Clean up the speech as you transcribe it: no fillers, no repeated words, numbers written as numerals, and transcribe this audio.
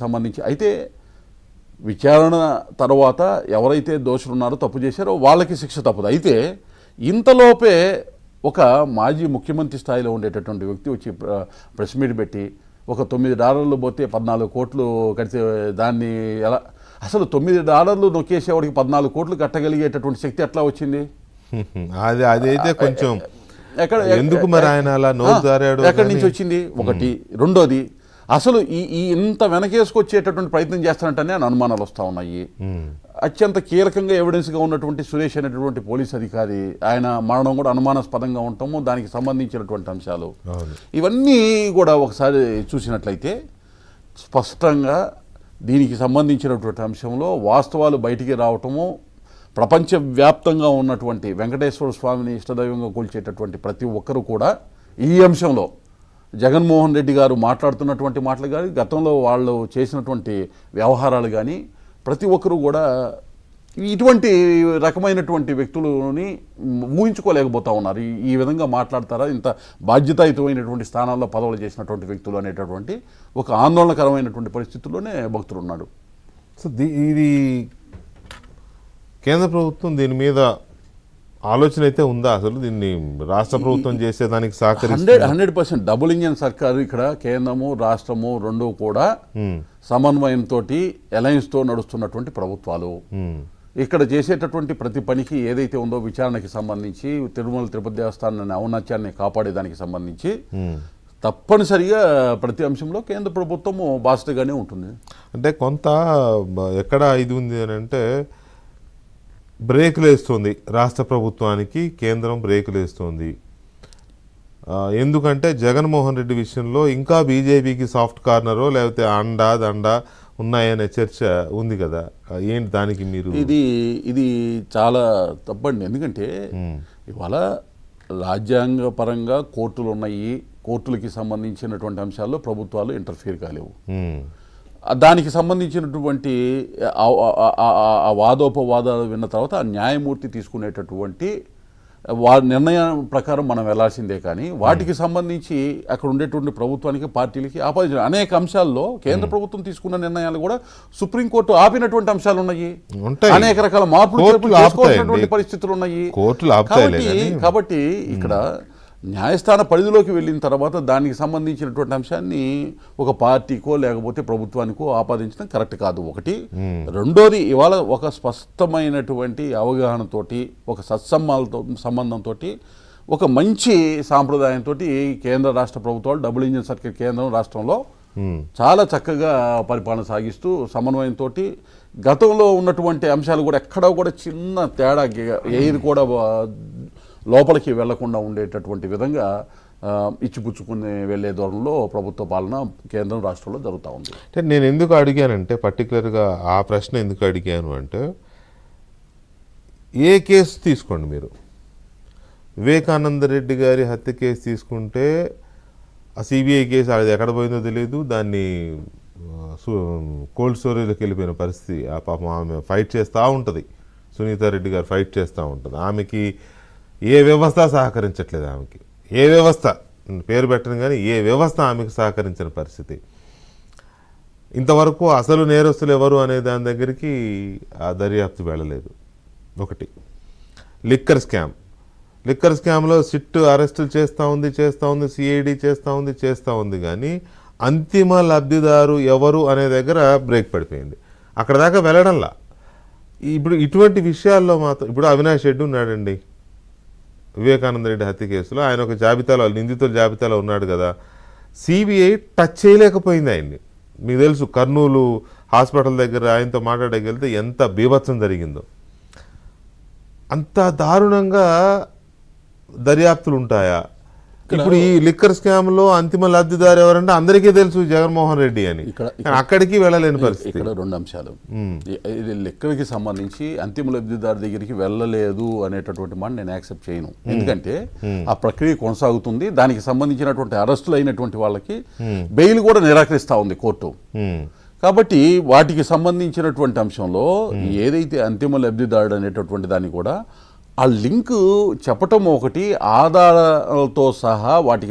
సంబంధించి అయితే విచారణ తర్వాత ఎవరైతే దోషులు ఉన్నారో తప్పు చేశారో వాళ్ళకి శిక్ష తప్పదు. అయితే ఇంతలోపే ఒక మాజీ ముఖ్యమంత్రి స్థాయిలో ఉండేటటువంటి వ్యక్తి వచ్చి ప్రెస్ మీట్ పెట్టి ఒక $9 పోతే 14 కోట్లు కడితే దాన్ని ఎలా అసలు $9 నొక్కేసేవాడికి 14 కోట్లు కట్టగలిగేటటువంటి శక్తి ఎట్లా వచ్చింది? అదైతే కొంచెం ఎందుకు మరి ఆయన అలా నోరు జారాడు, ఎక్కడి నుంచి వచ్చింది? ఒకటి. రెండోది అసలు ఈ ఇంత వెనకేసుకొచ్చేటటువంటి ప్రయత్నం చేస్తానంటేనే అనుమానాలు వస్తూ ఉన్నాయి. అత్యంత కీలకంగా ఎవిడెన్స్గా ఉన్నటువంటి సురేష్ అనేటటువంటి పోలీస్ అధికారి ఆయన మరణం కూడా అనుమానాస్పదంగా ఉండటము, దానికి సంబంధించినటువంటి అంశాలు ఇవన్నీ కూడా ఒకసారి చూసినట్లయితే స్పష్టంగా దీనికి సంబంధించినటువంటి అంశంలో వాస్తవాలు బయటికి రావటము, ప్రపంచవ్యాప్తంగా ఉన్నటువంటి వెంకటేశ్వర స్వామిని ఇష్టదైవంగా కొలిచేటటువంటి ప్రతి ఒక్కరూ కూడా ఈ అంశంలో జగన్మోహన్ రెడ్డి గారు మాట్లాడుతున్నటువంటి మాటలు కానీ గతంలో వాళ్ళు చేసినటువంటి వ్యవహారాలు కానీ ప్రతి ఒక్కరూ కూడా ఇటువంటి రకమైనటువంటి వ్యక్తులని ఊహించుకోలేకపోతూ ఉన్నారు. ఈ విధంగా మాట్లాడతారా ఇంత బాధ్యతాయుతమైనటువంటి స్థానాల్లో పదవులు చేసినటువంటి వ్యక్తులు అనేటటువంటి ఒక ఆందోళనకరమైనటువంటి పరిస్థితుల్లోనే భక్తులు ఉన్నాడు. సో ఇది కేంద్ర ప్రభుత్వం దీని మీద ఆలోచన అయితే ఉందా? అసలు దీన్ని రాష్ట్ర ప్రభుత్వం చేసేదానికి సహకరిస్తుంది? 100% డబుల్ ఇంజన్ సర్కారు ఇక్కడ కేంద్రము రాష్ట్రము రెండు కూడా సమన్వయంతో అలయన్స్తో నడుస్తున్నటువంటి ప్రభుత్వాలు. ఇక్కడ చేసేటటువంటి ప్రతి పనికి ఏదైతే ఉందో విచారణకి సంబంధించి తిరుమల తిరుపతి దేవస్థానాన్ని ఔన్నత్యాన్ని కాపాడేదానికి సంబంధించి తప్పనిసరిగా ప్రతి అంశంలో కేంద్ర ప్రభుత్వము బాధ్యతగానే ఉంటుంది. అంటే కొంత ఎక్కడ ఇది ఉంది అని అంటే బ్రేకులు వేస్తుంది రాష్ట్ర ప్రభుత్వానికి, కేంద్రం బ్రేకులు వేస్తుంది. ఎందుకంటే జగన్మోహన్ రెడ్డి విషయంలో ఇంకా బీజేపీకి సాఫ్ట్ కార్నరో లేకపోతే దండ ఉన్నాయనే చర్చ ఉంది కదా, ఏంటి దానికి మీరు? ఇది చాలా తప్పండి. ఎందుకంటే ఇవాళ రాజ్యాంగపరంగా కోర్టులు ఉన్నాయి, కోర్టులకి సంబంధించినటువంటి అంశాల్లో ప్రభుత్వాలు ఇంటర్ఫియర్ కాలేవు. దానికి సంబంధించినటువంటి వాదోపవాదాలు విన్న తర్వాత ఆ న్యాయమూర్తి తీసుకునేటటువంటి నిర్ణయం ప్రకారం మనం వెళ్లాల్సిందే. కానీ వాటికి సంబంధించి అక్కడ ఉండేటువంటి ప్రభుత్వానికి పార్టీలకి ఆపాదించిన అనేక అంశాల్లో కేంద్ర ప్రభుత్వం తీసుకున్న నిర్ణయాలు కూడా సుప్రీంకోర్టు ఆపినటువంటి అంశాలు ఉన్నాయి. అనేక రకాల మార్పులు చేసుకోవాల్సినటువంటి పరిస్థితులు ఉన్నాయి. కాబట్టి ఇక్కడ న్యాయస్థాన పరిధిలోకి వెళ్ళిన తర్వాత దానికి సంబంధించినటువంటి అంశాన్ని ఒక పార్టీకో లేకపోతే ప్రభుత్వానికో ఆపాదించడం కరెక్ట్ కాదు. ఒకటి. రెండోది ఇవాళ ఒక స్పష్టమైనటువంటి అవగాహనతోటి ఒక సంబంధంతో ఒక మంచి సాంప్రదాయంతో కేంద్ర రాష్ట్ర ప్రభుత్వాలు డబుల్ ఇంజిన్ సర్కిల్ కేంద్రం రాష్ట్రంలో చాలా చక్కగా పరిపాలన సాగిస్తూ సమన్వయంతో గతంలో ఉన్నటువంటి అంశాలు కూడా ఎక్కడా కూడా చిన్న తేడా ఏది కూడా లోపలికి వెళ్లకుండా ఉండేటటువంటి విధంగా ఇచ్చిపుచ్చుకుని వెళ్లే దూరంలో ప్రభుత్వ పాలన కేంద్రం రాష్ట్రంలో జరుగుతూ ఉంది. అంటే నేను ఎందుకు అడిగానంటే పర్టికులర్గా ఆ ప్రశ్న ఎందుకు అడిగాను అంటే, ఏ కేసు తీసుకోండి మీరు, వివేకానంద రెడ్డి గారి హత్య కేసు తీసుకుంటే ఆ సిబిఐ కేసు అది ఎక్కడ పోయిందో తెలియదు, దాన్ని కోల్డ్ స్టోరేజ్లోకి వెళ్ళిపోయిన పరిస్థితి. ఆ పాపం ఆమె ఫైట్ చేస్తూ ఉంటుంది, సునీతారెడ్డి గారు ఫైట్ చేస్తూ ఉంటుంది. ఆమెకి ఏ వ్యవస్థ సహకరించట్లేదు. ఆమెకి ఏ వ్యవస్థ పేరు పెట్టను కానీ ఏ వ్యవస్థ ఆమెకు సహకరించిన పరిస్థితి. ఇంతవరకు అసలు నేరస్తులు ఎవరు అనే దాని దగ్గరికి ఆ దర్యాప్తు వెళ్ళలేదు. ఒకటి. లిక్కర్ స్కామ్లో సిట్ అరెస్టులు చేస్తూ ఉంది, సిఐడి చేస్తూ ఉంది కానీ అంతిమ లబ్ధిదారు ఎవరు అనే దగ్గర బ్రేక్ పడిపోయింది. అక్కడ దాకా వెళ్ళడంలా. ఇప్పుడు ఇటువంటి విషయాల్లో మాత్రం ఇప్పుడు అవినాష్ రెడ్డి ఉన్నాడండి వివేకానంద రెడ్డి హత్య కేసులో, ఆయన ఒక జాబితాలో నిందితుల జాబితాలో ఉన్నాడు కదా. సిబిఐ టచ్ చేయలేకపోయింది ఆయన్ని. మీకు తెలుసు కర్నూలు హాస్పిటల్ దగ్గర ఆయనతో మాట్లాడగలిగితే ఎంత బీభత్సం జరిగిందో. అంత దారుణంగా దర్యాప్తులు ఉంటాయా? ఇప్పుడు ఈ లిక్కర్ స్కామ్లో అంతిమ లబ్ధిదారు ఎవరంటే అందరికీ తెలుసు జగన్మోహన్ రెడ్డి అని, అక్కడికి వెళ్ళలేని పరిస్థితి. ఇక్కడ రెండు అంశాలు. ఇది లిక్కర్కి సంబంధించి అంతిమ లబ్ధిదారు దగ్గరికి వెళ్ళలేదు అనేటటువంటి మాట నేను యాక్సెప్ట్ చేయను. ఎందుకంటే ఆ ప్రక్రియ కొనసాగుతుంది. దానికి సంబంధించినటువంటి అరెస్టులు అయినటువంటి వాళ్ళకి బెయిల్ కూడా నిరాకరిస్తూ ఉంది కోర్టు. కాబట్టి వాటికి సంబంధించినటువంటి అంశంలో ఏదైతే అంతిమ లబ్ధిదారుడు అనేటటువంటి దాన్ని కూడా ఆ లింక్ చెప్పటం ఒకటి, ఆధారాలతో సహా వాటికి